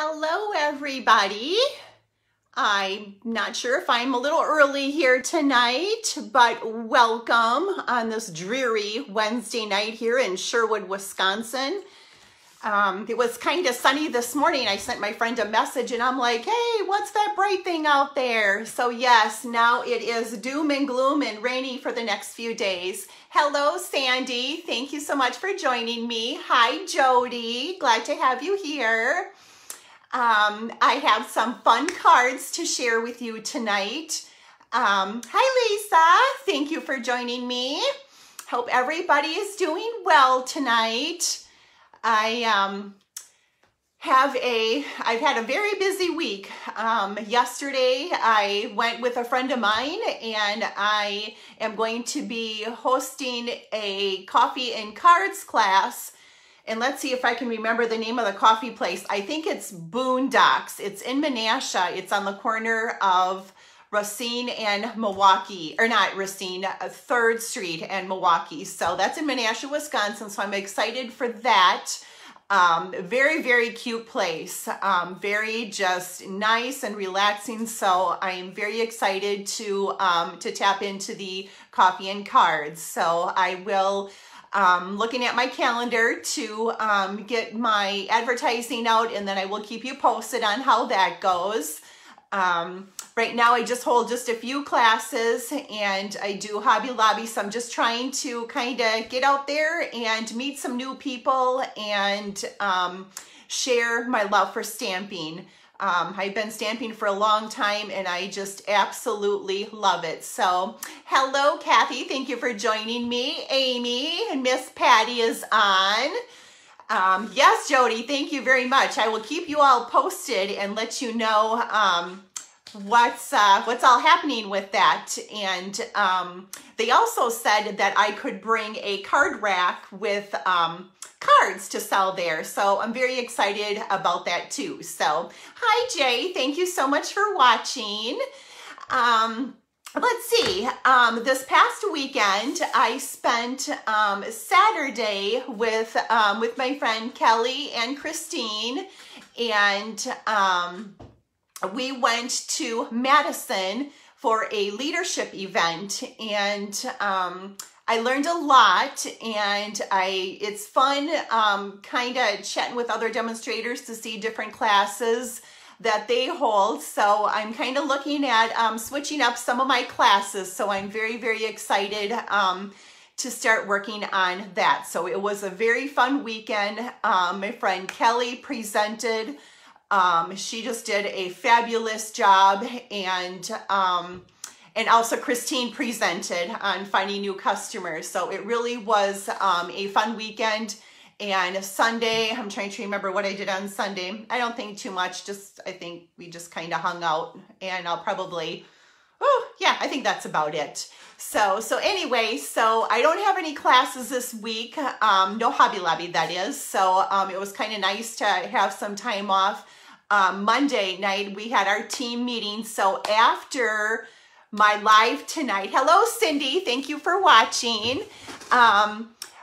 Hello, everybody. I'm not sure if I'm a little early here tonight, but welcome on this dreary Wednesday night here in Sherwood, Wisconsin. It was kind of sunny this morning. I sent my friend a message and I'm like, hey, what's that bright thing out there? So yes, now it is doom and gloom and rainy for the next few days. Hello, Sandy. Thank you so much for joining me. Hi, Jody. Glad to have you here. I have some fun cards to share with you tonight. Hi, Lisa. Thank you for joining me. Hope everybody is doing well tonight. I've had a very busy week. Yesterday I went with a friend of mine and I am going to be hosting a coffee and cards class. And let's see if I can remember the name of the coffee place. I think it's Boondocks. It's in Menasha. It's on the corner of Racine and Milwaukee, or not Racine, 3rd Street and Milwaukee. So that's in Menasha, Wisconsin. So I'm excited for that. Very, very cute place. Very just nice and relaxing. So I'm very excited to tap into the coffee and cards. So I will looking at my calendar to get my advertising out, and then I will keep you posted on how that goes. Right now I just hold just a few classes and I do Hobby Lobby, so I'm just trying to kind of get out there and meet some new people and share my love for stamping. I've been stamping for a long time and I just absolutely love it. So hello, Kathy. Thank you for joining me. Amy and Miss Patty is on. Yes, Jody, thank you very much. I will keep you all posted and let you know what's all happening with that. And they also said that I could bring a card rack with cards to sell there. So I'm very excited about that too. So hi, Jay. Thank you so much for watching. Let's see. This past weekend, I spent Saturday with my friend Kelly and Christine, and we went to Madison for a leadership event, and I learned a lot, and it's fun kind of chatting with other demonstrators to see different classes that they hold. So I'm kind of looking at switching up some of my classes. So I'm very, very excited to start working on that. So it was a very fun weekend. My friend Kelly presented. She just did a fabulous job, and also Christine presented on finding new customers. So it really was a fun weekend. And Sunday, I'm trying to remember what I did on Sunday. I don't think too much, I think we just kind of hung out, and I'll probably, I think that's about it. So anyway, so I don't have any classes this week, no Hobby Lobby that is. So it was kind of nice to have some time off. Monday night, we had our team meeting. So after my live tonight, hello Cindy, thank you for watching.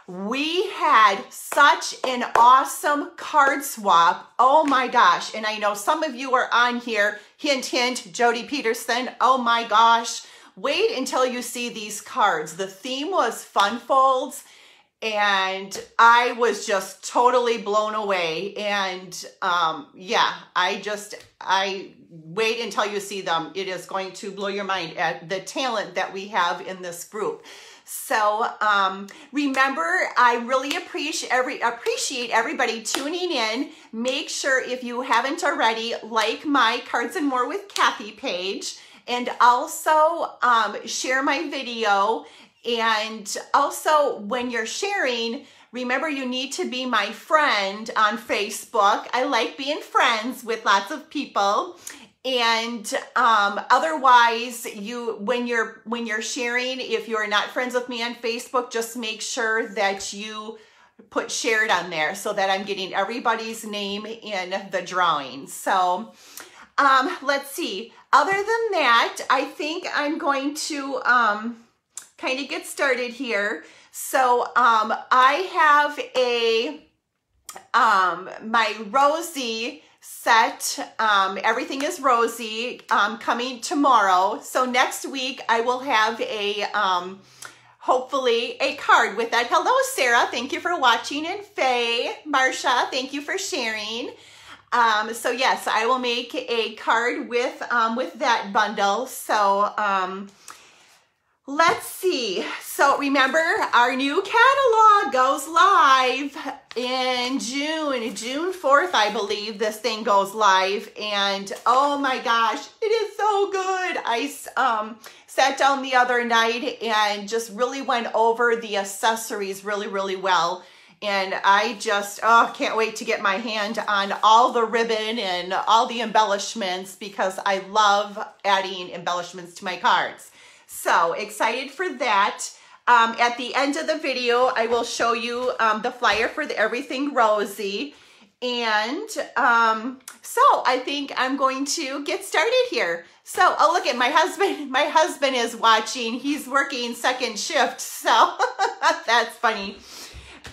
We had such an awesome card swap. Oh my gosh. And I know some of you are on here. Hint, hint, Jody Peterson. Oh my gosh. Wait until you see these cards. The theme was fun folds, and I was just totally blown away. And yeah, I wait until you see them. It is going to blow your mind at the talent that we have in this group. So remember, I really appreciate everybody tuning in. Make sure, if you haven't already, like my Cards and More with Kathy page, and also share my video. And also, when you're sharing, remember, you need to be my friend on Facebook. I like being friends with lots of people. And otherwise, when you're sharing, if you're not friends with me on Facebook, just make sure that you put shared on there so that I'm getting everybody's name in the drawing. So let's see. Other than that, I think I'm going to kind of get started here. So I have my Rosie set. Everything is rosy, coming tomorrow. So next week I will have a, hopefully a card with that. Hello, Sarah. Thank you for watching. And Faye, Marsha, thank you for sharing. So yes, I will make a card with that bundle. So, let's see. So remember, our new catalog goes live in June 4th, I believe this thing goes live. And oh my gosh, it is so good. I sat down the other night and just really went over the accessories really well. And I just, can't wait to get my hand on all the ribbon and all the embellishments because I love adding embellishments to my cards. So excited for that. At the end of the video, I will show you the flyer for the Everything Rosy. And so I think I'm going to get started here. So, oh, look at my husband. My husband is watching. He's working second shift. So that's funny.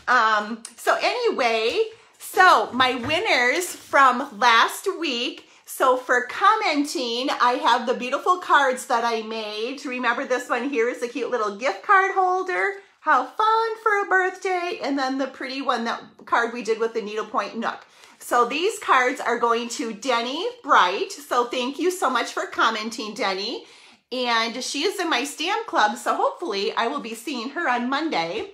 So anyway, so my winners from last week. So for commenting, I have the beautiful cards that I made. Remember this one here is a cute little gift card holder. How fun for a birthday. And then the pretty one, that card we did with the needlepoint nook. So these cards are going to Denny Bright. So thank you so much for commenting, Denny. And she is in my stamp club. So hopefully I will be seeing her on Monday.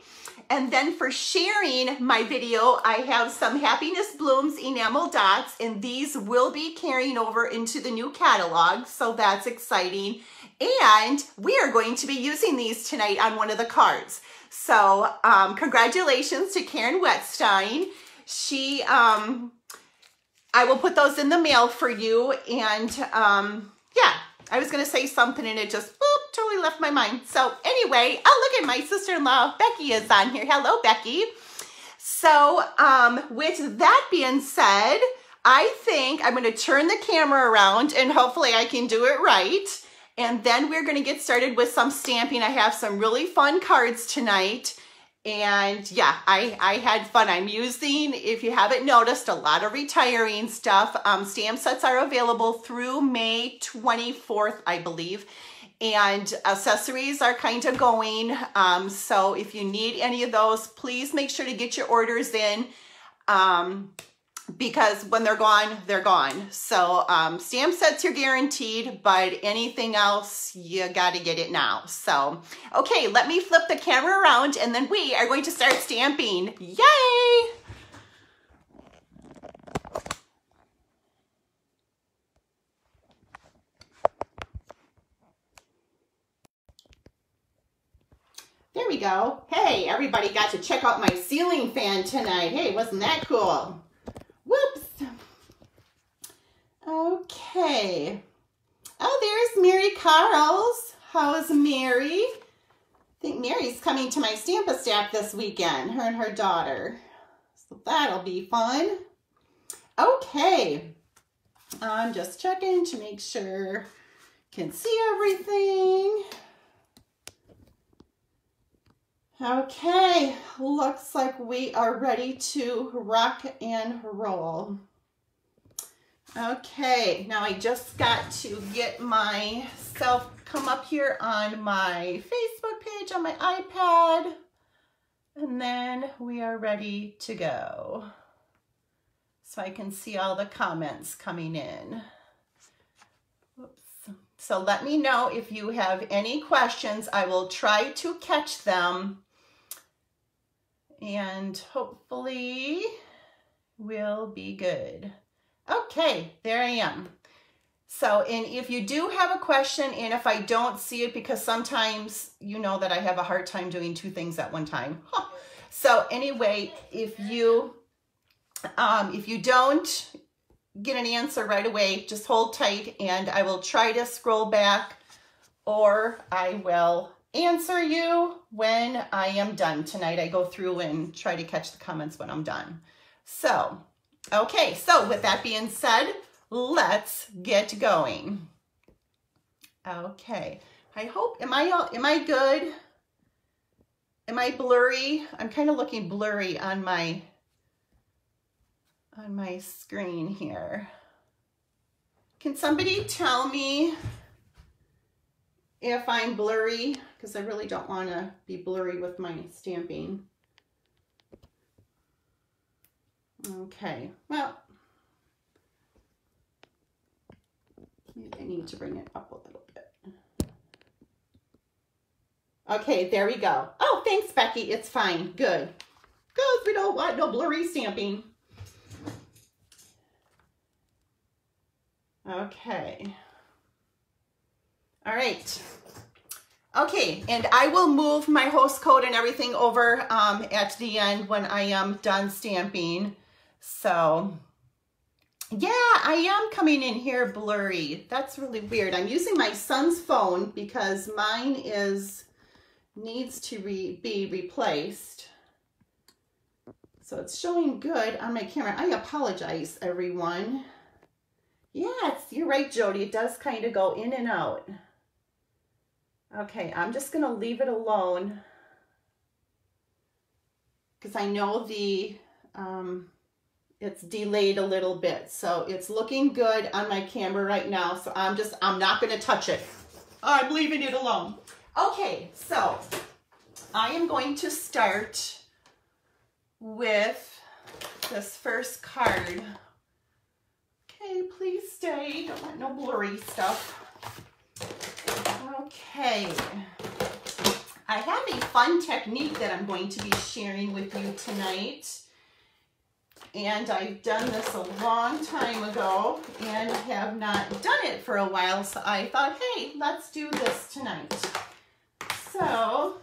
And then for sharing my video, I have some Happiness Blooms enamel dots, and these will be carrying over into the new catalog, so that's exciting. And we are going to be using these tonight on one of the cards. So congratulations to Karen Wetstein. She, I will put those in the mail for you, and yeah, I was going to say something and it just boop, totally left my mind. So anyway, oh, look at my sister-in-law, Becky is on here. Hello, Becky. So with that being said, I think I'm going to turn the camera around and hopefully I can do it right. And then we're going to get started with some stamping. I have some really fun cards tonight. And yeah, I had fun. I'm using, if you haven't noticed, a lot of retiring stuff. Stamp sets are available through May 24th, I believe. And accessories are kind of going. So if you need any of those, please make sure to get your orders in. Because when they're gone, they're gone. So stamp sets are guaranteed, but anything else, you got to get it now. So, okay, let me flip the camera around and then we are going to start stamping. Yay! There we go. Hey, everybody got to check out my ceiling fan tonight. Hey, wasn't that cool? Whoops. Okay. Oh, there's Mary Carls. How is Mary? I think Mary's coming to my Stamp-A-Stack this weekend, her and her daughter. So that'll be fun. Okay. I'm just checking to make sure I can see everything. Okay, looks like we are ready to rock and roll. Okay, now I just got to get myself come up here on my Facebook page on my iPad, and then we are ready to go. So I can see all the comments coming in. Oops. So let me know if you have any questions. I will try to catch them. And hopefully we'll be good. Okay, there I am. So, and if you do have a question, and if I don't see it, because sometimes you know that I have a hard time doing two things at one time. So anyway, if you don't get an answer right away, just hold tight and I will try to scroll back, or I will answer you when I am done tonight. I go through and try to catch the comments when I'm done. So, okay, so with that being said, let's get going. Okay, I hope, am I good? Am I blurry? I'm kind of looking blurry on my on my screen here. Can somebody tell me if I'm blurry? Because I really don't want to be blurry with my stamping. Okay, well, maybe I need to bring it up a little bit. Okay, there we go. Oh, thanks, Becky. It's fine. Good. Because we don't want no blurry stamping. Okay. All right. Okay, and I will move my host code and everything over at the end when I am done stamping. So, yeah, I am coming in here blurry. That's really weird. I'm using my son's phone because mine needs to be replaced. So it's showing good on my camera. I apologize, everyone. Yes, you're right, Jody. It does kind of go in and out. Okay, I'm just going to leave it alone because I know it's delayed a little bit. So it's looking good on my camera right now. So I'm not going to touch it. I'm leaving it alone. Okay, so I am going to start with this first card. Okay, please stay. Don't want no blurry stuff. Okay. I have a fun technique that I'm going to be sharing with you tonight. And I've done this a long time ago and have not done it for a while. So I thought, hey, let's do this tonight. So,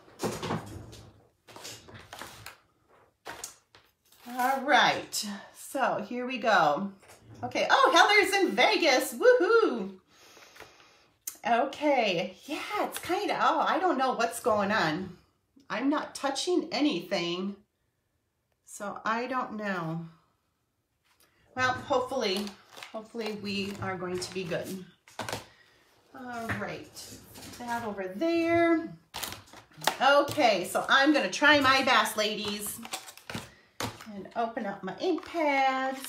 all right. So here we go. Okay. Oh, Heather's in Vegas. Woohoo. Okay. Yeah, it's kind of, oh, I don't know what's going on. I'm not touching anything. So I don't know. Well, hopefully we are going to be good. All right. That over there. Okay. So I'm going to try my best, ladies. And open up my ink pads.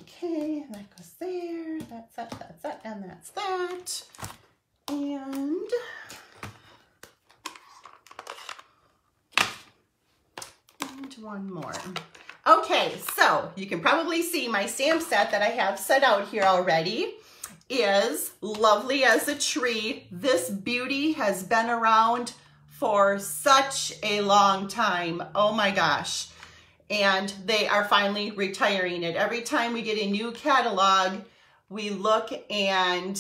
Okay, that goes there, that's that, and that's that. And one more. Okay, so you can probably see my stamp set that I have set out here already is Lovely as a Tree. This beauty has been around for such a long time. Oh my gosh. And they are finally retiring it. Every time we get a new catalog, we look and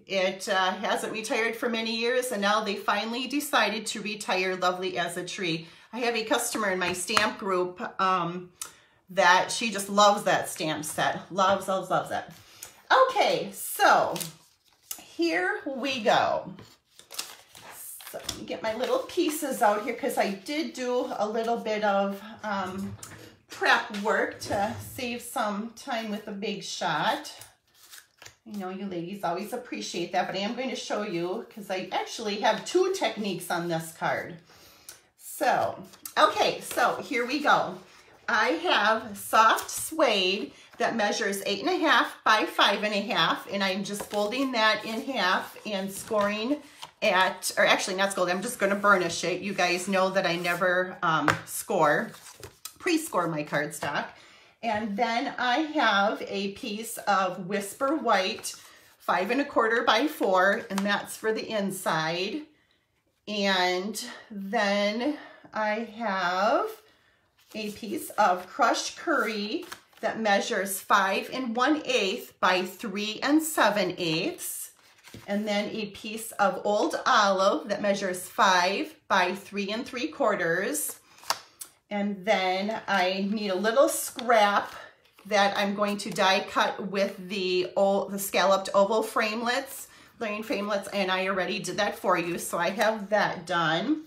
it hasn't retired for many years, and now they finally decided to retire Lovely as a Tree. I have a customer in my stamp group that she just loves that stamp set. Loves, loves, loves it. Okay, so here we go. So let me get my little pieces out here because I did do a little bit of prep work to save some time with the big shot. You know, you ladies always appreciate that, but I am going to show you because I actually have two techniques on this card. So, okay, so here we go. I have soft suede that measures 8.5 by 5.5, and I'm just folding that in half and scoring at, or actually not scoring, I'm just going to burnish it. You guys know that I never pre-score my cardstock. And then I have a piece of Whisper White, 5 1/4 by 4, and that's for the inside. And then I have a piece of Crushed Curry that measures 5 1/8 by 3 7/8. And then a piece of Old Olive that measures 5 by 3 3/4. And then I need a little scrap that I'm going to die cut with the scalloped oval framelits, layering framelits, and I already did that for you, so I have that done.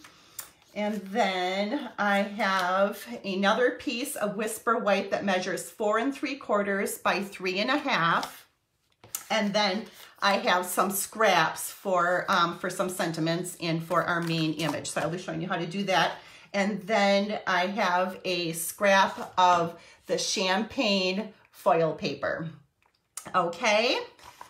And then I have another piece of Whisper White that measures 4 3/4 by 3 1/2. And then I have some scraps for some sentiments and for our main image. So I'll be showing you how to do that. And then I have a scrap of the champagne foil paper. Okay,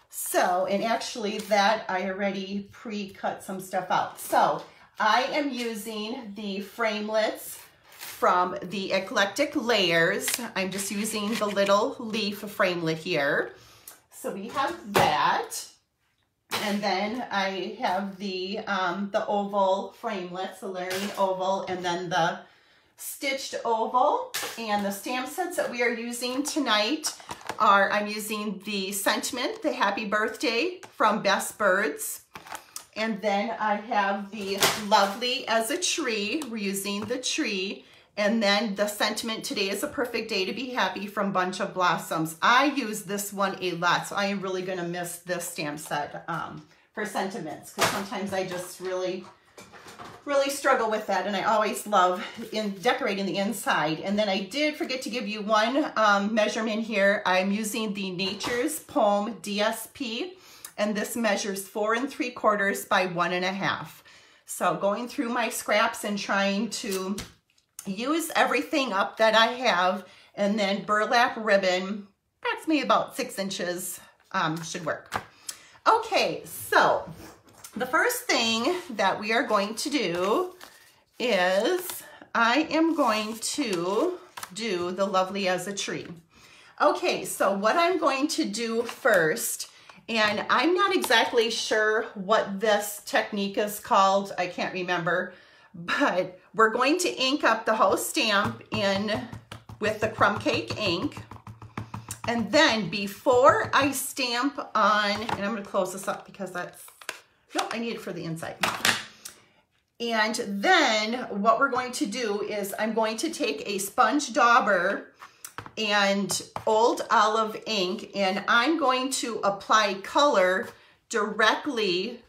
so, and actually that I already pre-cut some stuff out. So I am using the framelits from the Eclectic Layers. I'm just using the little leaf framelit here. So we have that. And then I have the oval framelits, the layering oval, and then the stitched oval. And the stamp sets that we are using tonight are, I'm using the Sentiment, the Happy Birthday from Best Birds. And then I have the Lovely as a Tree. We're using the tree. And then the Sentiment, Today is a Perfect Day to Be Happy from Bunch of Blossoms. I use this one a lot, so I am really gonna miss this stamp set for sentiments, because sometimes I just really struggle with that, and I always love decorating the inside. And then I did forget to give you one measurement here. I'm using the Nature's Poem DSP, and this measures 4 3/4 by 1 1/2. So going through my scraps and trying to use everything up that I have, and then burlap ribbon, approximately about 6 inches should work. Okay, so the first thing that we are going to do is I am going to do the Lovely as a Tree. Okay, so what I'm going to do first, and I'm not exactly sure what this technique is called, I can't remember, but we're going to ink up the whole stamp in with the crumb cake ink. And then before I stamp on, and I'm going to close this up because that's, no, I need it for the inside. And then what we're going to do is I'm going to take a sponge dauber and Old Olive ink, and I'm going to apply color directly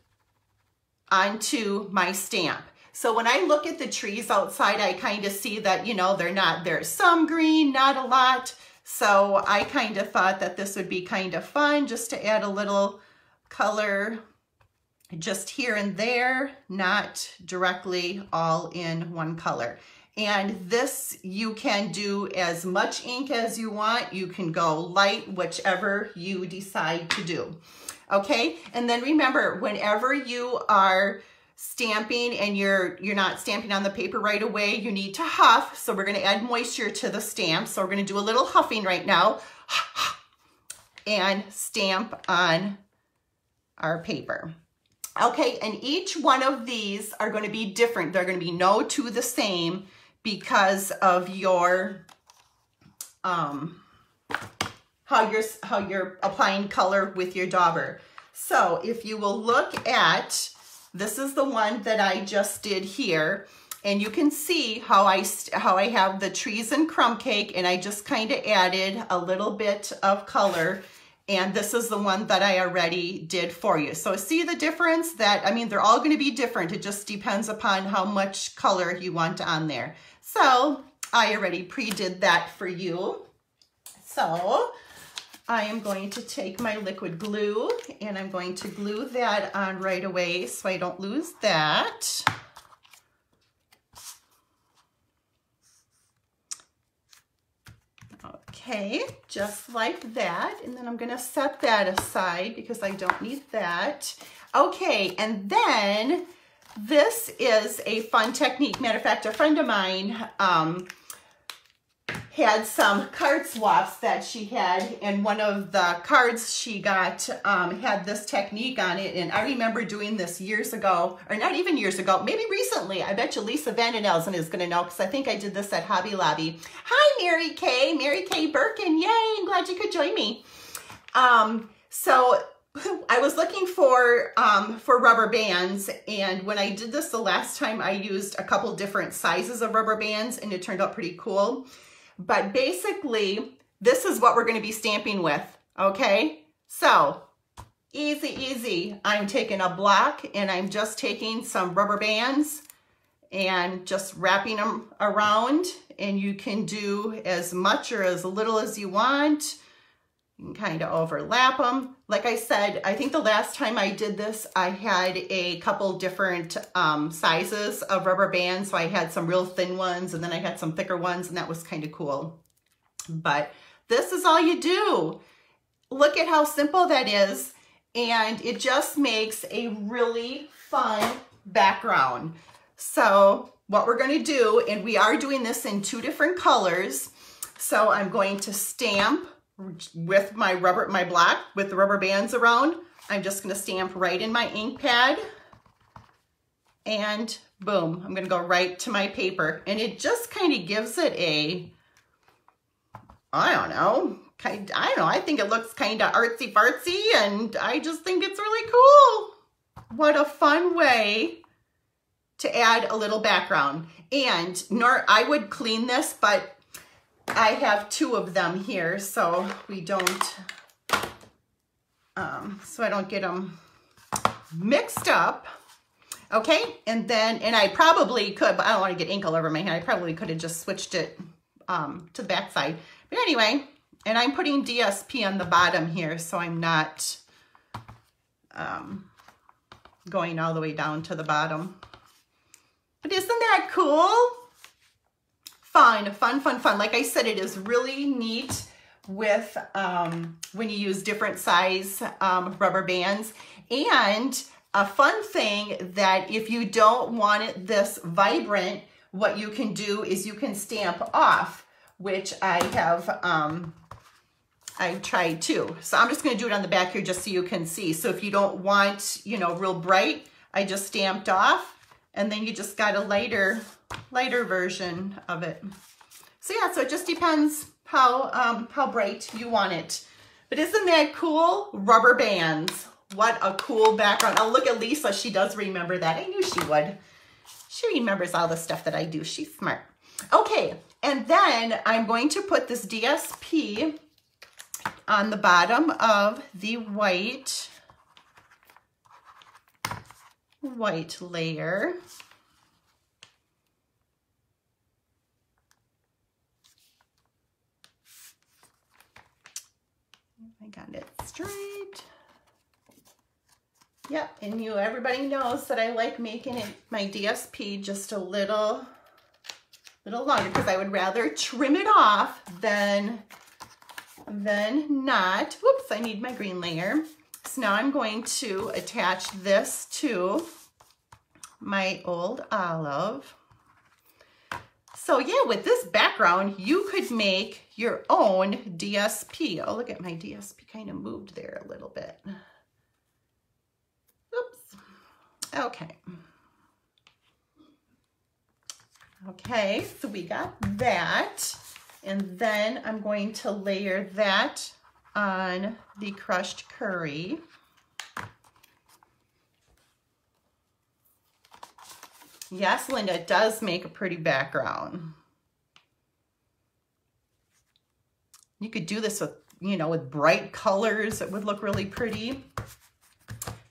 onto my stamp. So when I look at the trees outside, I kind of see that, you know, there's some green, not a lot. So I kind of thought that this would be kind of fun just to add a little color just here and there, not directly all in one color. And this, you can do as much ink as you want. You can go light, whichever you decide to do. Okay, and then remember, whenever you are stamping and you're not stamping on the paper right away, you need to huff. So we're going to add moisture to the stamp. So we're going to do a little huffing right now and stamp on our paper. Okay, and each one of these are going to be different. They're going to be no two the same because of your how you're applying color with your dauber. So if you will look at, this is the one that I just did here, and you can see how I have the trees and crumb cake, and I just kind of added a little bit of color, and this is the one that I already did for you. So see the difference? That, I mean, they're all going to be different. It just depends upon how much color you want on there. So I already pre-did that for you. So I am going to take my liquid glue and I'm going to glue that on right away so I don't lose that. Okay, just like that. And then I'm going to set that aside because I don't need that. Okay, and then this is a fun technique. Matter of fact, a friend of mine had some card swaps that she had, and one of the cards she got had this technique on it, and I remember doing this years ago, or not even years ago, maybe recently. I bet you Lisa Vandenelsen is going to know because I think I did this at Hobby Lobby. Hi, Mary Kay Birkin, yay, I'm glad you could join me. So I was looking for rubber bands, and when I did this the last time, I used a couple different sizes of rubber bands, and it turned out pretty cool. But basically, this is what we're going to be stamping with, okay? So, easy, easy. I'm taking a block, and I'm just taking some rubber bands and just wrapping them around, and you can do as much or as little as you want. You can kind of overlap them. Like I said, I think the last time I did this, I had a couple different sizes of rubber bands. So I had some real thin ones and then I had some thicker ones, and that was kind of cool. But this is all you do. Look at how simple that is. And it just makes a really fun background. So what we're going to do, and we are doing this in 2 different colors. So I'm going to stamp with my block with the rubber bands around. I'm just going to stamp right in my ink pad, and boom, I'm going to go right to my paper, and it just kind of gives it a, I think it looks kind of artsy fartsy, and I just think it's really cool. What a fun way to add a little background. And I would clean this, but I have 2 of them here, so we don't, so I don't get them mixed up. Okay, and I probably could, but I don't want to get ink all over my hand. I probably could have just switched it to the back side. But anyway, and I'm putting DSP on the bottom here, so I'm not going all the way down to the bottom. But isn't that cool? Fun, fun, fun, fun. Like I said, it is really neat with when you use different size rubber bands. And a fun thing that if you don't want it this vibrant, what you can do is you can stamp off, which I have I've tried too. So I'm just going to do it on the back here just so you can see. So if you don't want, you know, real bright, I just stamped off, and then you just got a lighter version of it. So yeah, so it just depends how bright you want it. But isn't that cool? Rubber bands. What a cool background. Oh, look at Lisa. She does remember that. I knew she would. She remembers all the stuff that I do. She's smart. Okay, and then I'm going to put this DSP on the bottom of the white layer. I got it straight. Yep, and everybody knows that I like making it, my DSP, just a little longer, because I would rather trim it off than not. Whoops, I need my green layer. So now I'm going to attach this to my old olive. So yeah, with this background, you could make your own DSP. Oh, look at my DSP kind of moved there a little bit. Oops. Okay. Okay, so we got that. And then I'm going to layer that on the crushed curry. Yes, Linda, it does make a pretty background. You could do this with, you know, with bright colors. It would look really pretty.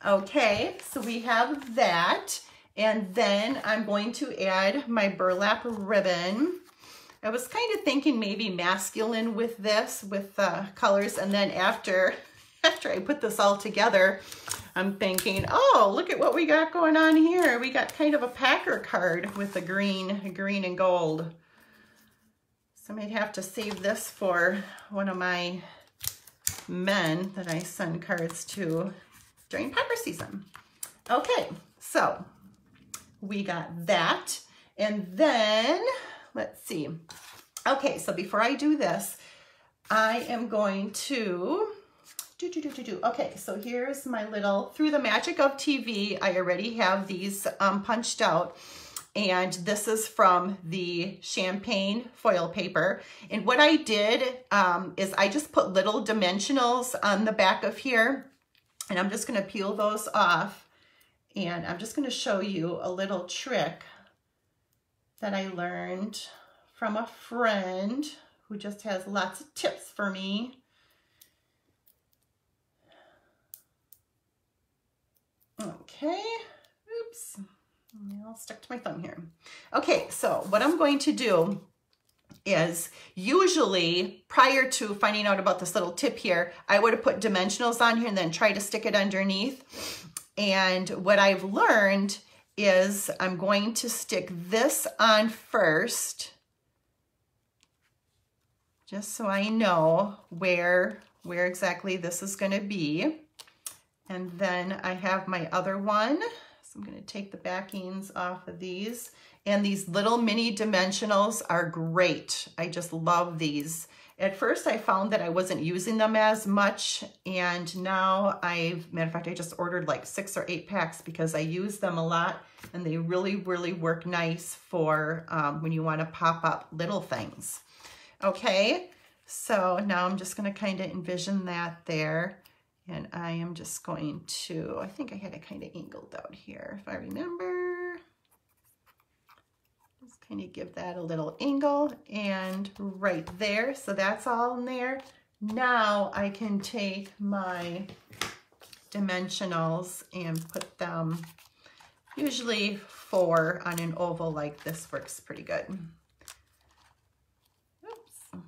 Okay, so we have that. And then I'm going to add my burlap ribbon. I was kind of thinking maybe masculine with this, with colors. And then after I put this all together, I'm thinking, oh, look at what we got going on here. We got kind of a Packer card with a green and gold. So I might have to save this for one of my men that I send cards to during Packer season. Okay, so we got that. And then, let's see. Okay, so before I do this, I am going to okay, so here's my little, through the magic of TV, I already have these punched out. And this is from the champagne foil paper. And what I did is I just put little dimensionals on the back of here. And I'm just going to peel those off. And I'm just going to show you a little trick that I learned from a friend who just has lots of tips for me. Okay, oops, I'll stick to my thumb here. Okay, so what I'm going to do is usually prior to finding out about this little tip here, I would have put dimensionals on here and then try to stick it underneath. And what I've learned is I'm going to stick this on first, just so I know where exactly this is going to be. And then I have my other one. So I'm going to take the backings off of these. And these little mini dimensionals are great. I just love these. At first I found that I wasn't using them as much, and now matter of fact, I just ordered like 6 or 8 packs because I use them a lot, and they really, really work nice for when you want to pop up little things. Okay, so now I'm just going to kind of envision that there, and I am just going to, I think I had it kind of angled out here, if I remember. Just kind of give that a little angle, and right there. So that's all in there. Now I can take my dimensionals and put them, usually 4 on an oval like this works pretty good. Oops.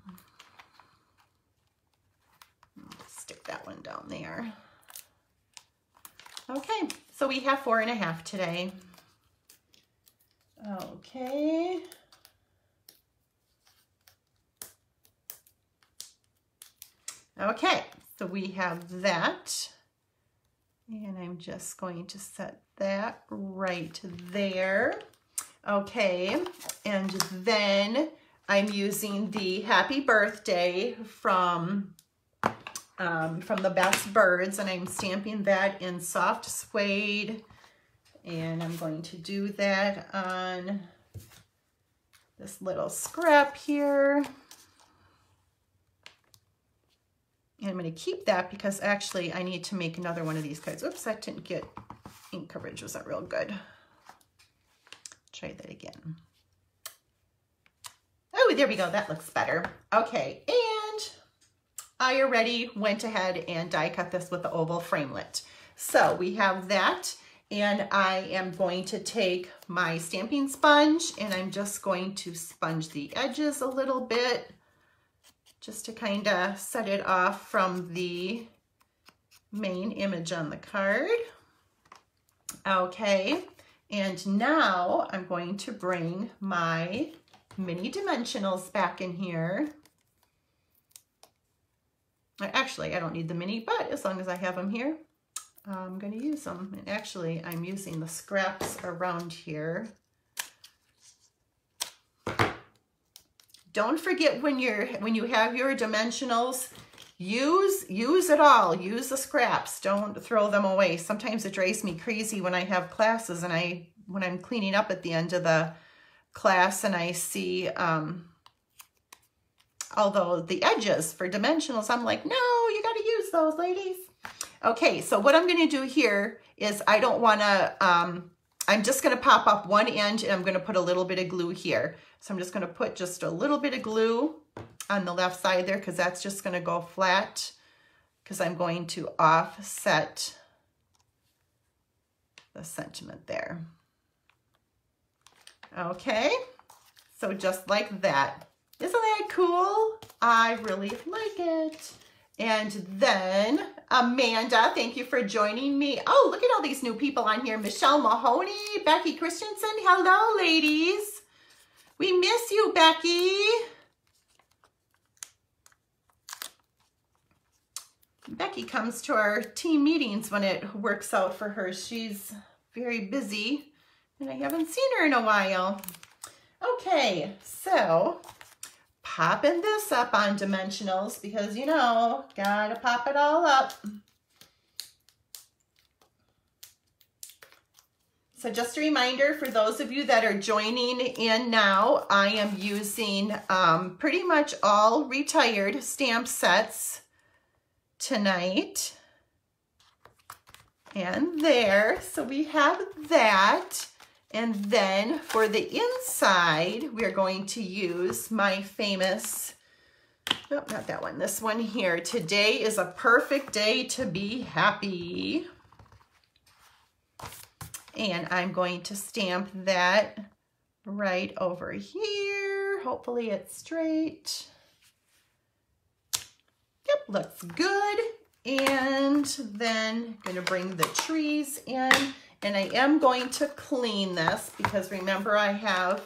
Stick that one down there. Okay, so we have 4.5 today. Okay. Okay, so we have that. And I'm just going to set that right there. Okay, and then I'm using the Happy Birthday from the Best Birds, and I'm stamping that in soft suede. And I'm going to do that on this little scrap here. And I'm going to keep that because actually I need to make another one of these cards. Oops, that didn't get, ink coverage wasn't real good. Try that again. Oh, there we go. That looks better. Okay, and I already went ahead and die cut this with the oval framelit. So we have that. And I am going to take my stamping sponge and I'm just going to sponge the edges a little bit just to kind of set it off from the main image on the card. Okay, and now I'm going to bring my mini dimensionals back in here. Actually, I don't need the mini, but as long as I have them here, I'm going to use them. And actually, I'm using the scraps around here. Don't forget when you have your dimensionals, use it all. Use the scraps. Don't throw them away. Sometimes it drives me crazy when I have classes and when I'm cleaning up at the end of the class and I see although the edges for dimensionals, I'm like, no, you got to use those, ladies. Okay, so what I'm going to do here is I don't want to, I'm just going to pop up one end and I'm going to put a little bit of glue here. So I'm just going to put just a little bit of glue on the left side there because that's just going to go flat because I'm going to offset the sentiment there. Okay, so just like that. Isn't that cool? I really like it. And then Amanda, thank you for joining me. Oh, look at all these new people on here. Michelle Mahoney, Becky Christensen. Hello, ladies. We miss you, Becky. Becky comes to our team meetings when it works out for her. She's very busy and I haven't seen her in a while. Okay, so popping this up on dimensionals because, you know, gotta pop it all up. So just a reminder for those of you that are joining in now, I am using pretty much all retired stamp sets tonight. And there, so we have that. And then for the inside, we're going to use my famous, oh, not that one, this one here. Today is a perfect day to be happy. And I'm going to stamp that right over here. Hopefully it's straight. Yep, looks good. And then I'm gonna bring the trees in, and I am going to clean this because remember I have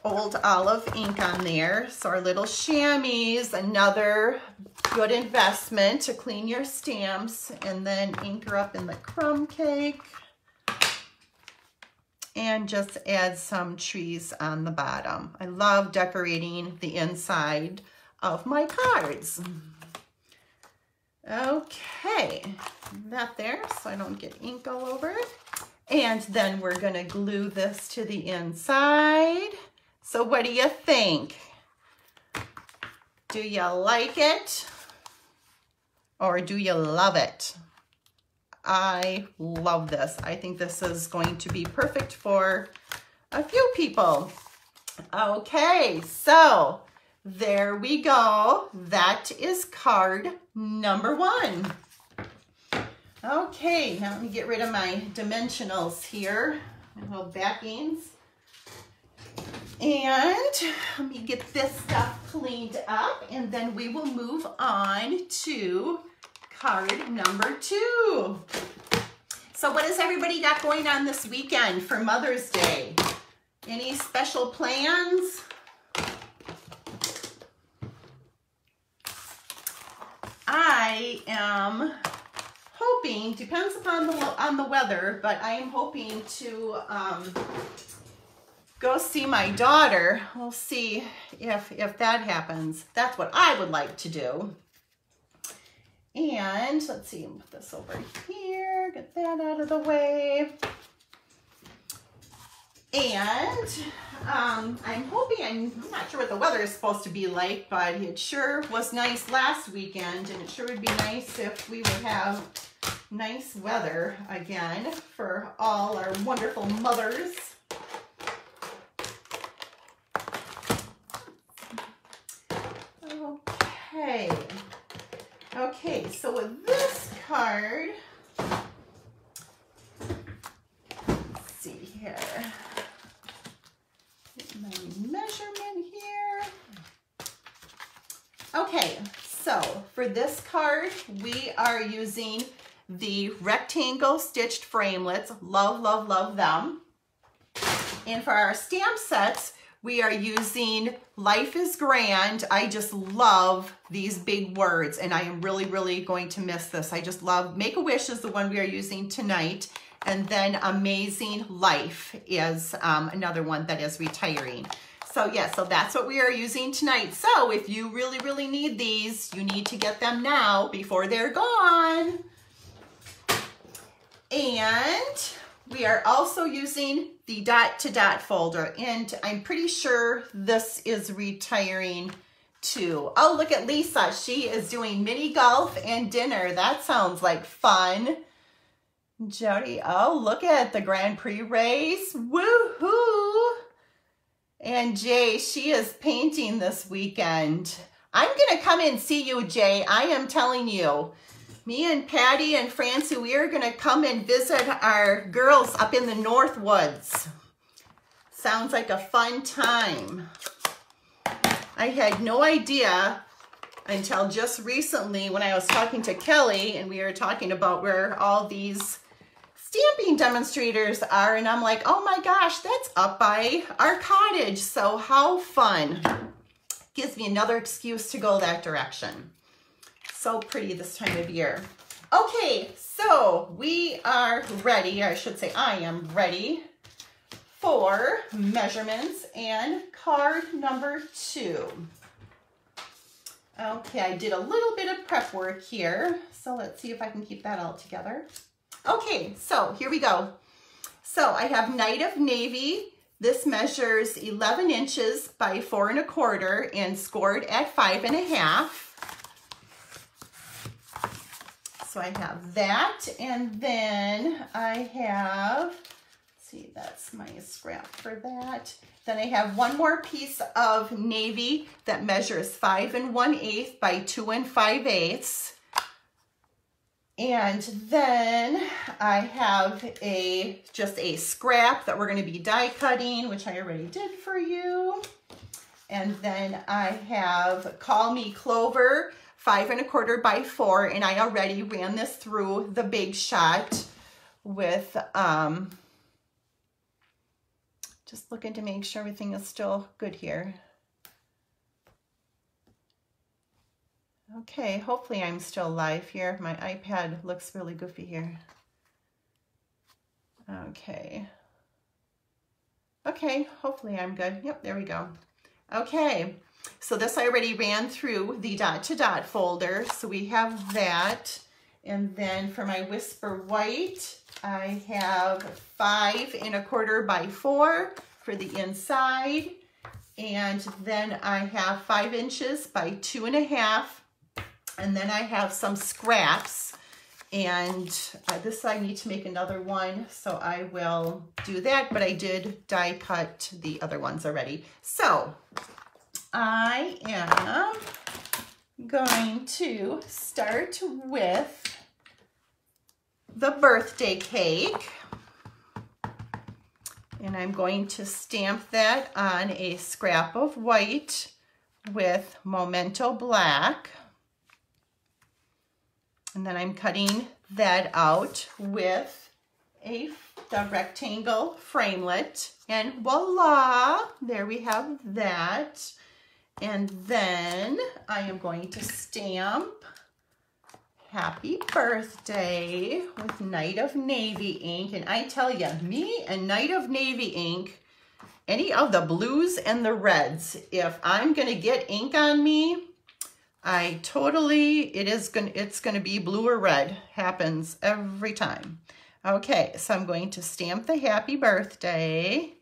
old olive ink on there. So our little chamois, another good investment to clean your stamps, and then ink her up in the crumb cake. And just add some trees on the bottom. I love decorating the inside of my cards. Okay, that there so I don't get ink all over it. And then we're gonna glue this to the inside. So what do you think? Do you like it? Or do you love it? I love this. I think this is going to be perfect for a few people. Okay, so there we go. That is card number 1. Okay, now let me get rid of my dimensionals here, my little backings. And let me get this stuff cleaned up, and then we will move on to card number 2. So what has everybody got going on this weekend for Mother's Day? Any special plans? I am hoping, depends upon on the weather, but I am hoping to go see my daughter. We'll see if that happens. That's what I would like to do. And let's see, put this over here, get that out of the way. And I'm hoping, I'm not sure what the weather is supposed to be like, but it sure was nice last weekend, and it sure would be nice if we would have nice weather again for all our wonderful mothers. Okay. Okay, so with this card, let's see here. Get my measurement here. Okay, so for this card, we are using the rectangle stitched framelits. Love, love, love them. And for our stamp sets, we are using Life is Grand. I just love these big words, and I am really, really going to miss this. I just love Make-A-Wish is the one we are using tonight, and then Amazing Life is another one that is retiring. So yeah, so that's what we are using tonight. So if you really, really need these, you need to get them now before they're gone. And we are also using the dot to dot folder, and I'm pretty sure this is retiring too. Oh, look at Lisa. She is doing mini golf and dinner. That sounds like fun. Jody, oh, look at the Grand Prix race. Woohoo! And Jay, she is painting this weekend. I'm going to come and see you, Jay. I am telling you. Me and Patty and Francie, we are gonna come and visit our girls up in the North Woods. Sounds like a fun time. I had no idea until just recently when I was talking to Kelly, and we were talking about where all these stamping demonstrators are, and I'm like, oh my gosh, that's up by our cottage. So how fun. Gives me another excuse to go that direction. So pretty this time of year. Okay, so we are ready, or I should say I am ready for measurements and card number 2. Okay, I did a little bit of prep work here, so let's see if I can keep that all together. Okay, so here we go. So I have Night of Navy. This measures 11 inches by 4 1/4 and scored at 5 1/2. So I have that, and then I have, let's see, that's my scrap for that. Then I have one more piece of navy that measures 5 1/8 by 2 5/8. And then I have just a scrap that we're going to be die cutting, which I already did for you. And then I have Call Me Clover, 5 1/4 by 4, and I already ran this through the Big Shot with, just looking to make sure everything is still good here. Okay, hopefully I'm still live here. My iPad looks really goofy here. Okay. Okay, hopefully I'm good. Yep, there we go. Okay, so this I already ran through the dot to dot folder, so we have that. And then for my Whisper White, I have 5 1/4 by 4 for the inside. And then I have 5 inches by 2 1/2. And then I have some scraps, and this I need to make another one, so I will do that, but I did die cut the other ones already. So I am going to start with the birthday cake, and I'm going to stamp that on a scrap of white with Memento Black. And then I'm cutting that out with the rectangle framelit, and voila, there we have that. And then I am going to stamp Happy Birthday with Night of Navy ink. And I tell you, me and Night of Navy ink, any of the blues and the reds, if I'm gonna get ink on me, it's gonna be blue or red. Happens every time. Okay, so I'm going to stamp the Happy Birthday.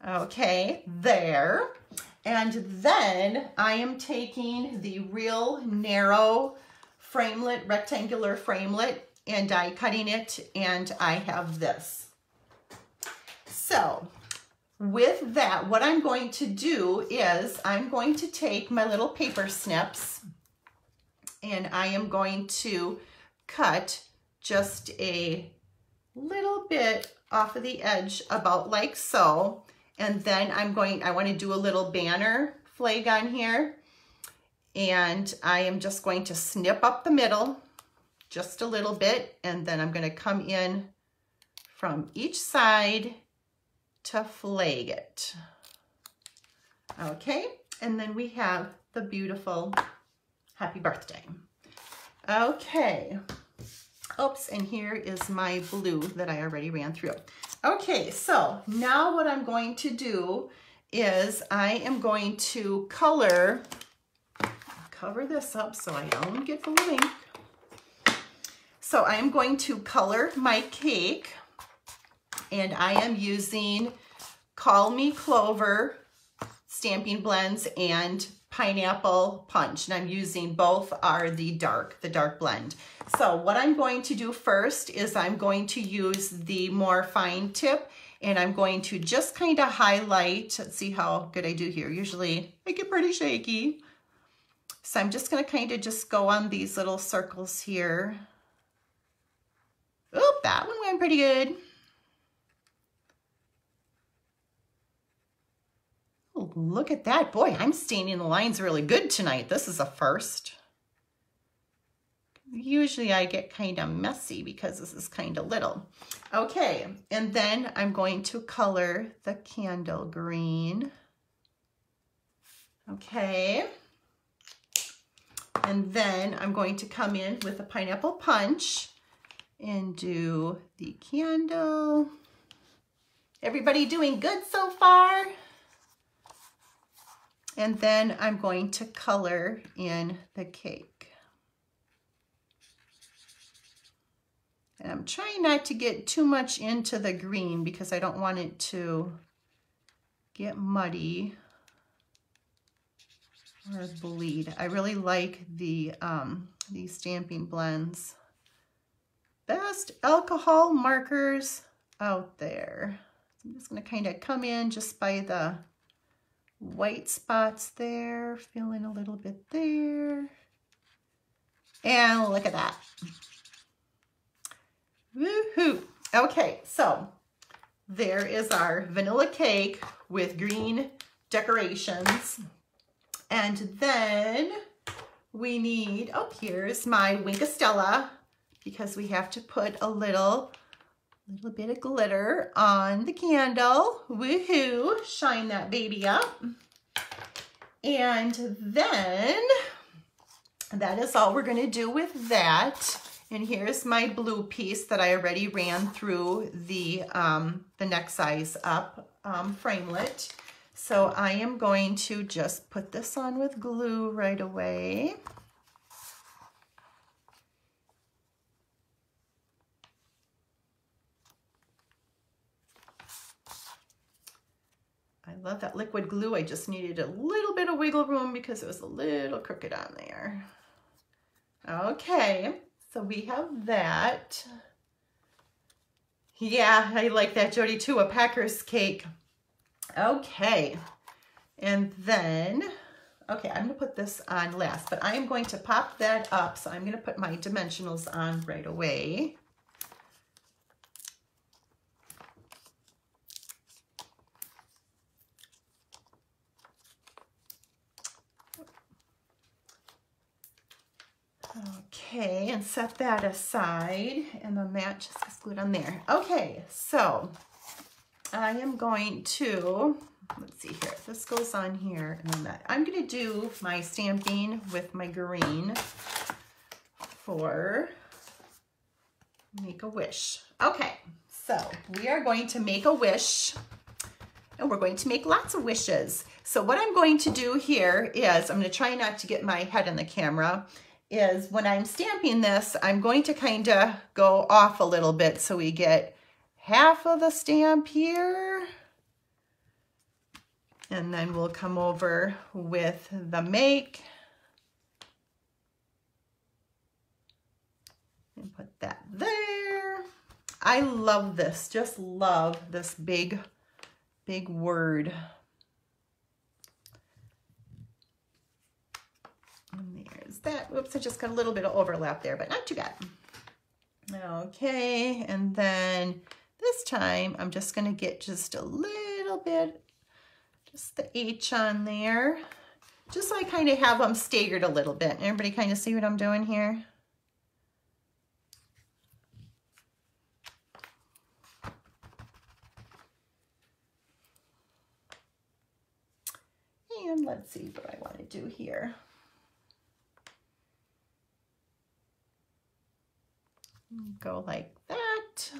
Okay, there. And then I am taking the real narrow framelit, rectangular framelit, and die cutting it, and I have this. So with that, what I'm going to do is I'm going to take my little paper snips, and I am going to cut just a little bit off of the edge, about like so. And then I want to do a little banner flag on here, and I am just going to snip up the middle just a little bit, and then I'm going to come in from each side to flag it. Okay, and then we have the beautiful Happy Birthday. Okay, oops, and here is my blue that I already ran through. Okay, so now what I'm going to do is I am going to cover this up so I don't get full of ink. So I am going to color my cake, and I am using Call Me Clover Stamping Blends and Pineapple Punch, and I'm using both are the dark blend. So what I'm going to do first is I'm going to use the more fine tip, and I'm going to just kind of highlight. Let's see how good I do here. Usually I get pretty shaky. So I'm just going to kind of just go on these little circles here. Oh, that one went pretty good. Oh, look at that. Boy, I'm staining the lines really good tonight. This is a first. Usually I get kind of messy because this is kind of little. Okay, and then I'm going to color the candle green. Okay. And then I'm going to come in with a Pineapple Punch and do the candle. Everybody doing good so far? And then I'm going to color in the cake. And I'm trying not to get too much into the green because I don't want it to get muddy or bleed. I really like the these stamping blends. Best alcohol markers out there. I'm just going to kind of come in just by the white spots there, fill in a little bit there. And look at that. Woohoo. Okay, so there is our vanilla cake with green decorations. And then we need, oh, here's my Winkastella, because we have to put a little bit of glitter on the candle. Woohoo, shine that baby up. And then that is all we're gonna do with that. And here's my blue piece that I already ran through the next size up framelit. So I am going to just put this on with glue right away. I love that liquid glue. I just needed a little bit of wiggle room because it was a little crooked on there. Okay, so we have that. Yeah, I like that, Jody, too, a Packers cake. Okay, and then, okay, I'm gonna put this on last, but I am going to pop that up, so I'm gonna put my dimensionals on right away. Okay, and set that aside, and then that just gets glued on there. Okay, so I am going to, let's see here, this goes on here, and then that. I'm gonna do my stamping with my green for Make a Wish. Okay, so we are going to make a wish, and we're going to make lots of wishes. So what I'm going to do here is, I'm gonna try not to get my head in the camera, is when I'm stamping this, I'm going to kind of go off a little bit so we get half of the stamp here. And then we'll come over with the make and put that there. I love this, just love this big, big word. And there's that. Oops, I just got a little bit of overlap there, but not too bad. Okay, and then this time I'm just gonna get just a little bit, just the H on there, just so I kind of have them staggered a little bit. Everybody kind of see what I'm doing here? And let's see what I want to do here. Go like that.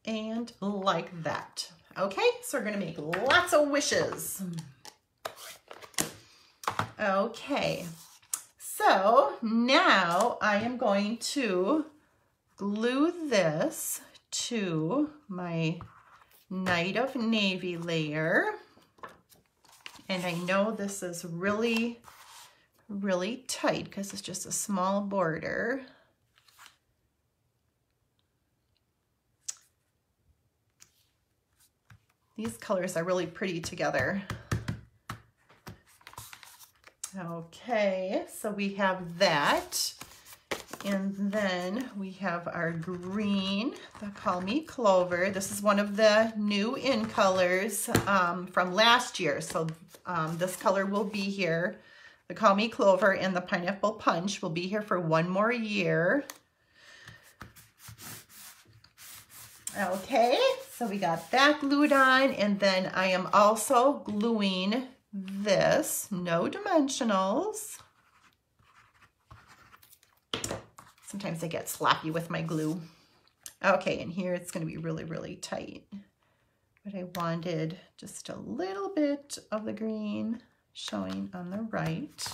And like that. Okay, so we're gonna make lots of wishes. Okay, so now I am going to glue this to my Night of Navy layer. And I know this is really, really tight because it's just a small border. These colors are really pretty together. Okay, so we have that. And then we have our green, the Call Me Clover. This is one of the new in colors from last year. So this color will be here. The Call Me Clover and the Pineapple Punch will be here for one more year. Okay, so we got that glued on, and then I am also gluing this, no dimensionals. Sometimes I get sloppy with my glue. Okay, and here it's gonna be really, really tight. But I wanted just a little bit of the green showing on the right.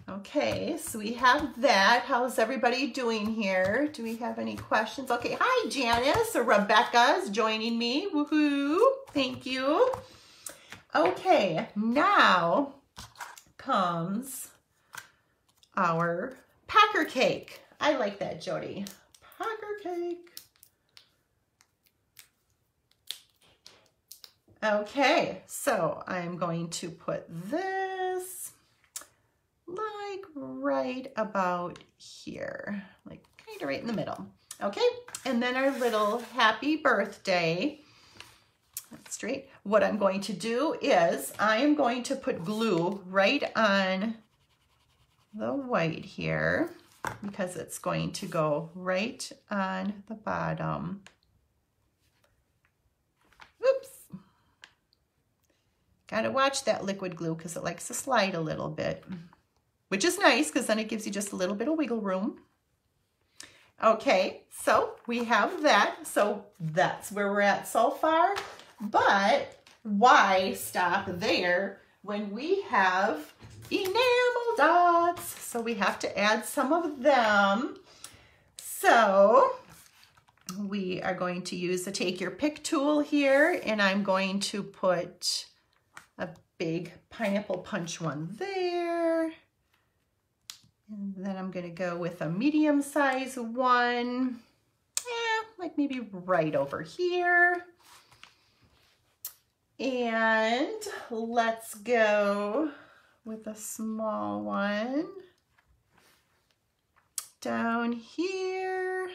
Okay, so we have that. How's everybody doing here? Do we have any questions? Okay, hi Janice, or Rebecca's joining me. Woohoo, thank you. Okay, now comes our Packer cake. I like that, Jody. Packer cake. Okay, so I'm going to put this like right about here, like kind of right in the middle. Okay, and then our little happy birthday. That's straight. What I'm going to do is I am going to put glue right on the white here because it's going to go right on the bottom. Oops. Gotta watch that liquid glue because it likes to slide a little bit, which is nice because then it gives you just a little bit of wiggle room. Okay, so we have that. So that's where we're at so far. But why stop there when we have enamel dots? So we have to add some of them. So we are going to use the Take Your Pick tool here, and I'm going to put a big pineapple punch one there. And then I'm going to go with a medium size one, like maybe right over here. And let's go with a small one down here.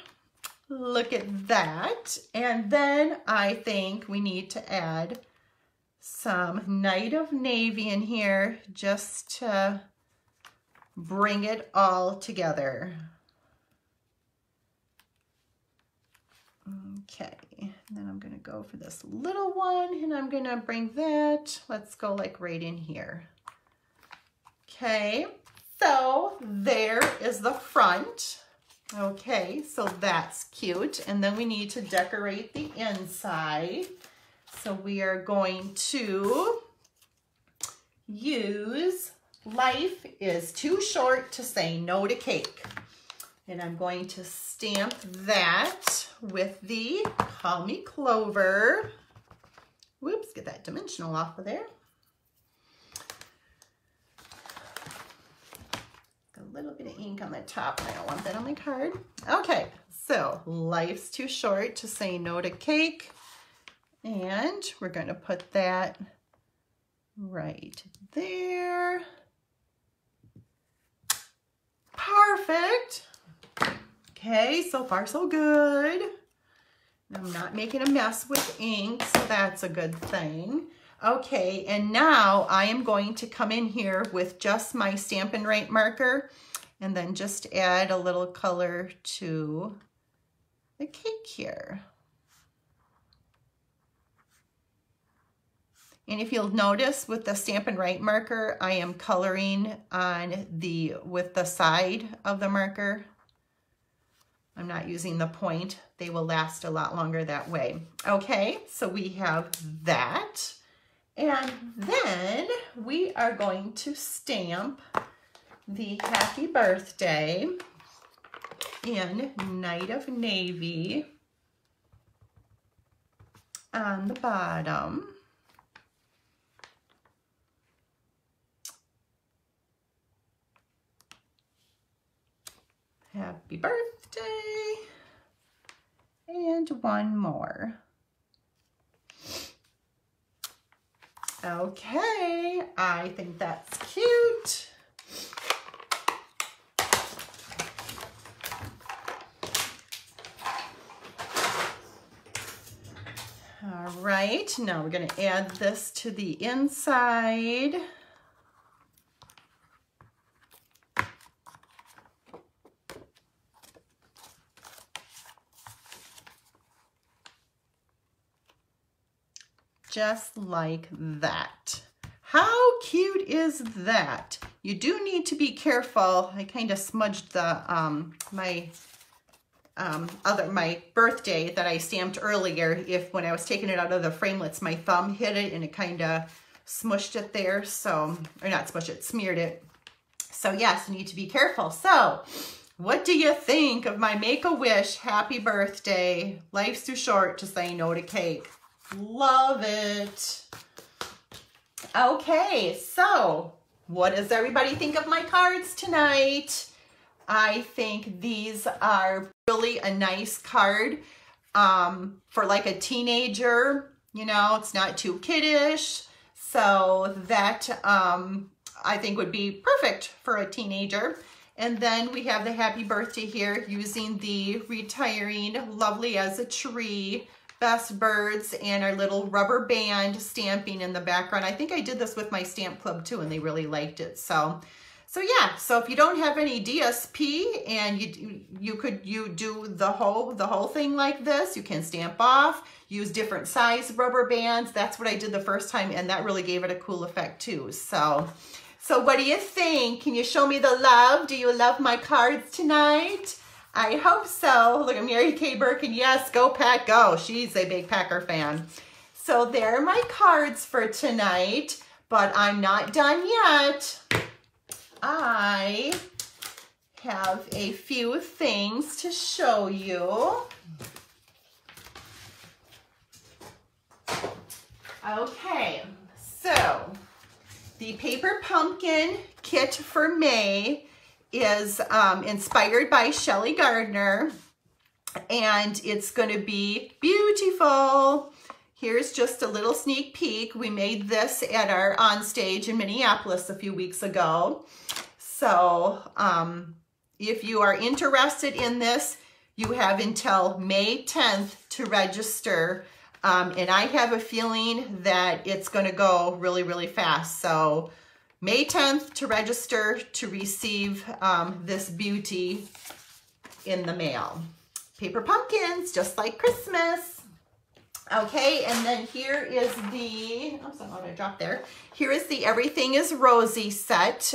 Look at that. And then I think we need to add some Night of Navy in here just to bring it all together. Okay, and then I'm gonna go for this little one and I'm gonna bring that, let's go like right in here. Okay, so there is the front. Okay, so that's cute. And then we need to decorate the inside. So we are going to use Life is Too Short to Say No to Cake. And I'm going to stamp that with the Call Me Clover. Whoops, get that dimensional off of there. A little bit of ink on the top. I don't want that on my card. Okay, so Life's Too Short to Say No to Cake. And we're going to put that right there. Perfect. Okay, so far so good. I'm not making a mess with ink, so that's a good thing. Okay, and now I am going to come in here with just my Stampin' Up marker and then just add a little color to the cake here. And if you'll notice with the Stampin' Up marker, I am coloring on with the side of the marker. I'm not using the point. They will last a lot longer that way. Okay, so we have that. And then we are going to stamp the Happy Birthday in Night of Navy on the bottom. Happy birthday. And one more. Okay, I think that's cute. All right, now we're going to add this to the inside. Just like that. How cute is that? You do need to be careful. I kind of smudged the my birthday that I stamped earlier. When I was taking it out of the framelits, my thumb hit it and it kind of smushed it there. So, or not smushed it, smeared it. So yes, you need to be careful. So, what do you think of my Make-A-Wish Happy Birthday? Life's Too Short to Say No to Cake. Love it. Okay, so what does everybody think of my cards tonight? I think these are really a nice card for like a teenager. You know, it's not too kiddish. So that I think would be perfect for a teenager. And then we have the happy birthday here using the retiring lovely as a tree best birds and our little rubber band stamping in the background. I think I did this with my stamp club too, and they really liked it. So yeah, so if you don't have any DSP and you do the whole thing like this, you can stamp off, use different size rubber bands. That's what I did the first time, and that really gave it a cool effect too. So what do you think? Can you show me the love? Do you love my cards tonight? I hope so. Look at Mary Kay Birkin. Yes, go Pack, go. She's a big Packer fan. So there are my cards for tonight, but I'm not done yet. I have a few things to show you. Okay, so the paper pumpkin kit for May is inspired by Shelley Gardner, and it's going to be beautiful. Here's just a little sneak peek. We made this at our onstage in Minneapolis a few weeks ago. So if you are interested in this, you have until May 10th to register. And I have a feeling that it's going to go really, really fast. So May 10th to register to receive this beauty in the mail. Paper pumpkins, just like Christmas. Okay, and then here is the, oh, something I dropped there. Here is the Everything is Rosy set.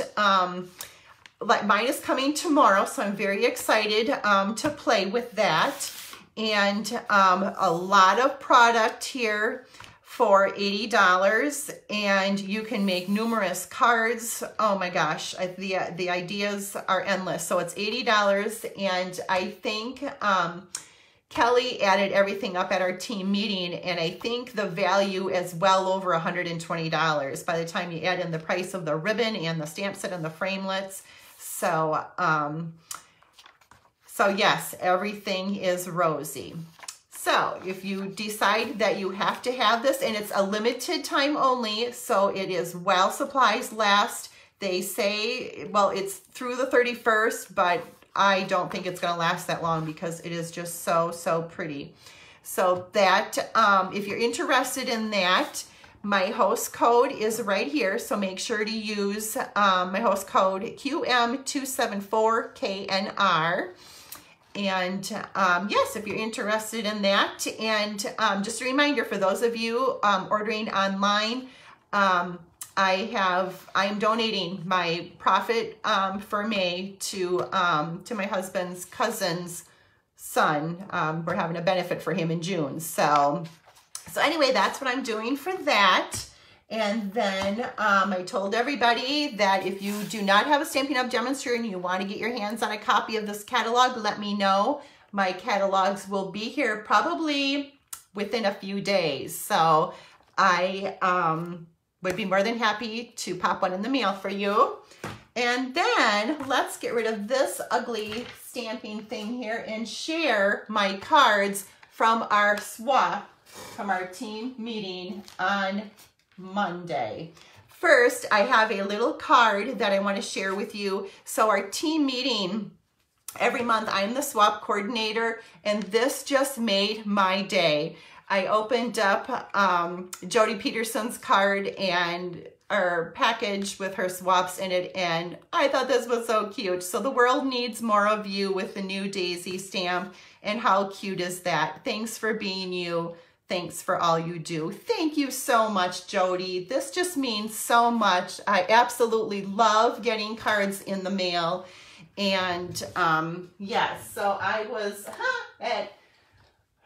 Like mine is coming tomorrow, so I'm very excited to play with that. And a lot of product here for $80, and you can make numerous cards. Oh my gosh, the ideas are endless. So it's $80, and I think Kelly added everything up at our team meeting, and I think the value is well over $120 by the time you add in the price of the ribbon and the stamp set and the framelits. So, so yes, Everything is Rosy. So if you decide that you have to have this, and it's a limited time only, so it is while supplies last. They say, well, it's through the 31st, but I don't think it's going to last that long because it is just so pretty. So that, if you're interested in that, my host code is right here. So make sure to use my host code QM274KNR. And yes, if you're interested in that. And just a reminder for those of you ordering online, I'm donating my profit for May to my husband's cousin's son. We're having a benefit for him in June. So anyway, that's what I'm doing for that. And then I told everybody that if you do not have a Stampin' Up! Demonstrator and you want to get your hands on a copy of this catalog, let me know. My catalogs will be here probably within a few days. So I would be more than happy to pop one in the mail for you. And then let's get rid of this ugly stamping thing here and share my cards from our swap, from our team meeting on Monday. First, I have a little card that I want to share with you. So our team meeting, every month I'm the swap coordinator, and this just made my day. I opened up Jody Peterson's card and our package with her swaps in it, and I thought this was so cute. So the world needs more of you with the new Daisy stamp, and how cute is that? Thanks for being you. Thanks for all you do. Thank you so much, Jody. This just means so much. I absolutely love getting cards in the mail. And yes, so I was at,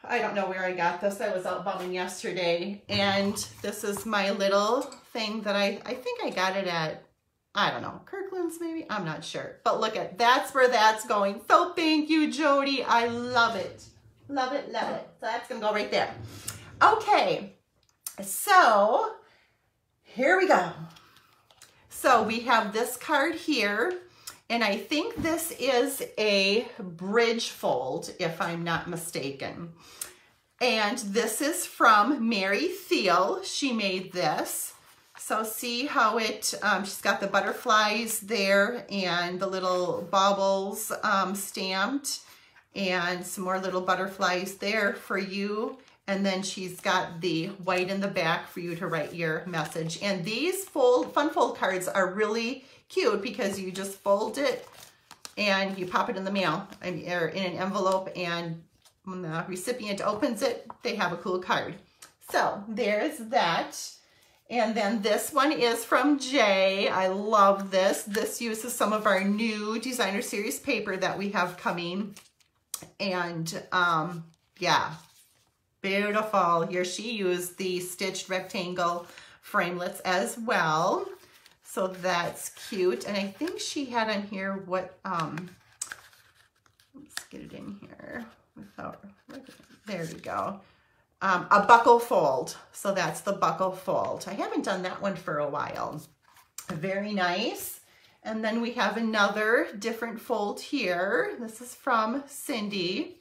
I don't know where I got this. I was out bumming yesterday. And this is my little thing that I think I got it at, I don't know, Kirkland's maybe? I'm not sure. But look at, that's where that's going. So thank you, Jody. I love it. Love it, love it. So that's going to go right there. Okay, so here we go. So we have this card here, and I think this is a bridge fold, if I'm not mistaken. And this is from Mary Thiel. She made this. So see how it, she's got the butterflies there and the little baubles stamped and some more little butterflies there for you. And then she's got the white in the back for you to write your message. And these fun fold cards are really cute because you just fold it and you pop it in the mail or in an envelope, and when the recipient opens it, they have a cool card. So there's that. And then this one is from Jay. I love this. This uses some of our new designer series paper that we have coming. And yeah, beautiful. Here she used the stitched rectangle framelits as well. So that's cute. And I think she had on here what, let's get it in here without, there we go. A buckle fold. So that's the buckle fold. I haven't done that one for a while. Very nice. And then we have another different fold here. This is from Cindy.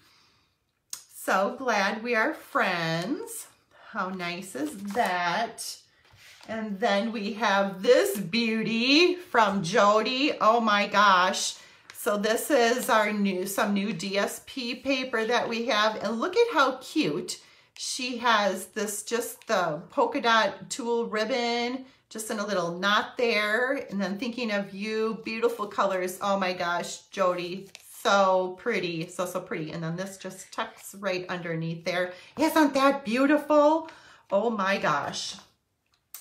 So glad we are friends. How nice is that? And then we have this beauty from Jody. Oh my gosh. So this is our some new DSP paper that we have. And look at how cute. She has this, just the polka dot tulle ribbon, just in a little knot there. And then thinking of you, beautiful colors. Oh my gosh, Jody, so pretty, so pretty. And then this just tucks right underneath there. Isn't that beautiful? Oh my gosh.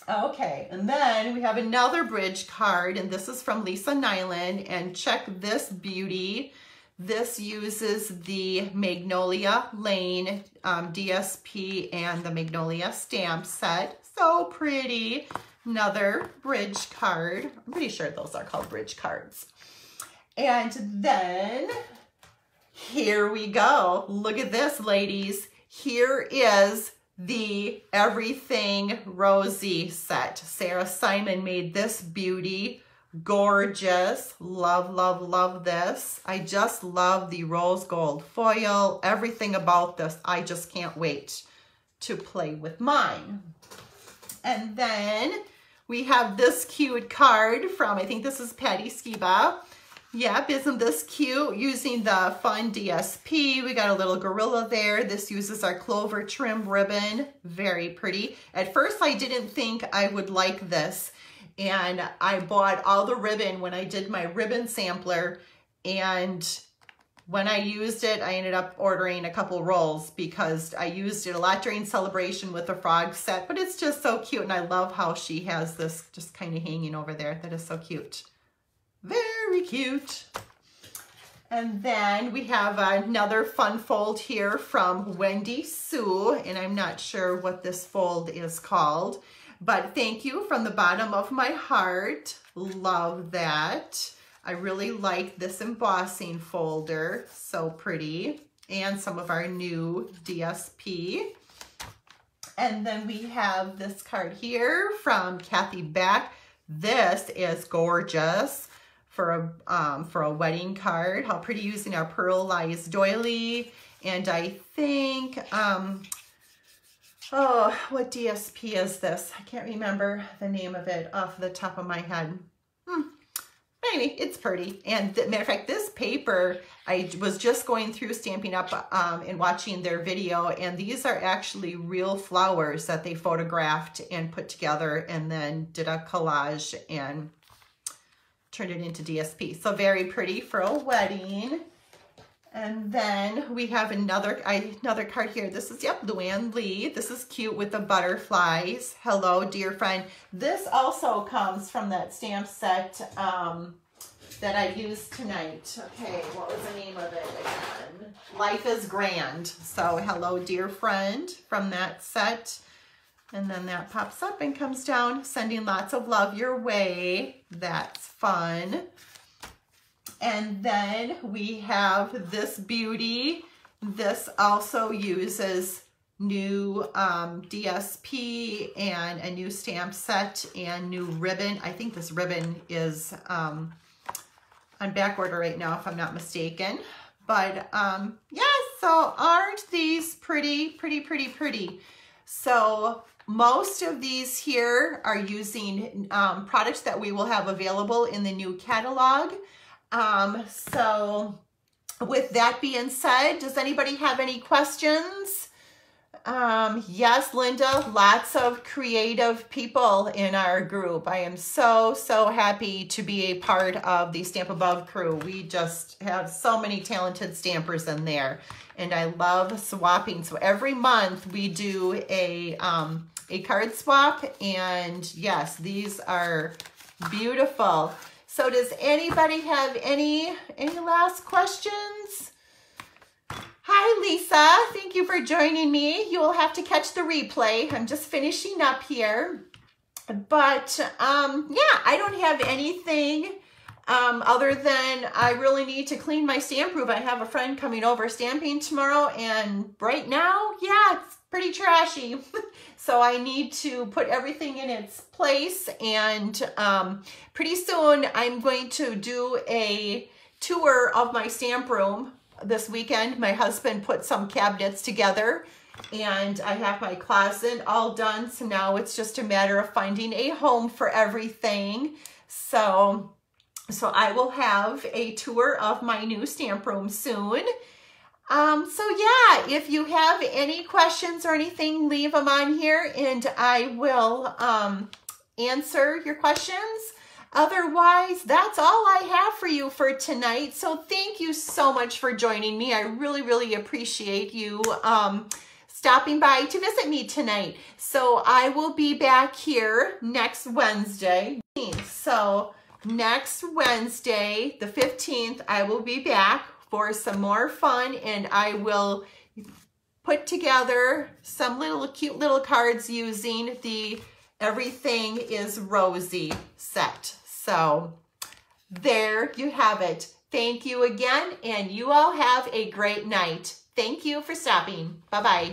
Okay, and then we have another bridge card, and this is from Lisa Nyland, and check this beauty. This uses the Magnolia Lane DSP and the Magnolia stamp set. So pretty. Another bridge card. I'm pretty sure those are called bridge cards. And then here we go. Look at this, ladies. Here is the Everything Rosie set. Sarah Simon made this beauty. Gorgeous. Love, love, love this. I just love the rose gold foil. Everything about this. I just can't wait to play with mine. And then we have this cute card from, I think this is Patty Skiba. Yep, isn't this cute? Using the fun DSP. We got a little gorilla there. This uses our clover trim ribbon. Very pretty. At first, I didn't think I would like this. And I bought all the ribbon when I did my ribbon sampler. And when I used it, I ended up ordering a couple rolls because I used it a lot during celebration with the frog set. But it's just so cute. And I love how she has this just kind of hanging over there. That is so cute. Very cute. And then we have another fun fold here from Wendy Sue. And I'm not sure what this fold is called. But thank you from the bottom of my heart. Love that. I really like this embossing folder. So pretty. And some of our new DSP. And then we have this card here from Kathy Beck. This is gorgeous for a wedding card. How pretty, using our pearlized doily. And I think, oh, what DSP is this? I can't remember the name of it off the top of my head. Anyway, it's pretty. And matter of fact, this paper, I was just going through Stampin' Up and watching their video, and these are actually real flowers that they photographed and put together and then did a collage and turned it into DSP. So very pretty for a wedding. And then we have another card here. This is, yep, Luann Lee. This is cute with the butterflies. Hello, dear friend. This also comes from that stamp set that I used tonight. Okay, what was the name of it again? Life is Grand. So hello, dear friend, from that set. And then that pops up and comes down, sending lots of love your way. That's fun. And then we have this beauty. This also uses new DSP and a new stamp set and new ribbon. I think this ribbon is on back order right now, if I'm not mistaken. But yes, So aren't these pretty, pretty, pretty, pretty? So most of these here are using products that we will have available in the new catalog. So with that being said, does anybody have any questions? Yes, Linda, lots of creative people in our group. I am so, so happy to be a part of the Stamp Above crew. We just have so many talented stampers in there, and I love swapping. So every month we do a card swap, and yes, these are beautiful. So does anybody have any last questions? Hi, Lisa. Thank you for joining me. You will have to catch the replay. I'm just finishing up here. But yeah, I don't have anything other than I really need to clean my stamp room. I have a friend coming over stamping tomorrow, and right now, yeah, it's pretty trashy. So I need to put everything in its place, and pretty soon I'm going to do a tour of my stamp room this weekend. My husband put some cabinets together, and I have my closet all done. So now it's just a matter of finding a home for everything. So I will have a tour of my new stamp room soon. So yeah, if you have any questions or anything, leave them on here and I will answer your questions. Otherwise, that's all I have for you for tonight. So thank you so much for joining me. I really, really appreciate you stopping by to visit me tonight. So I will be back here next Wednesday. So next Wednesday, the 15th, I will be back for some more fun, and I will put together some cute little cards using the Everything is Rosy set. So there you have it. Thank you again, and you all have a great night. Thank you for stopping. Bye-bye.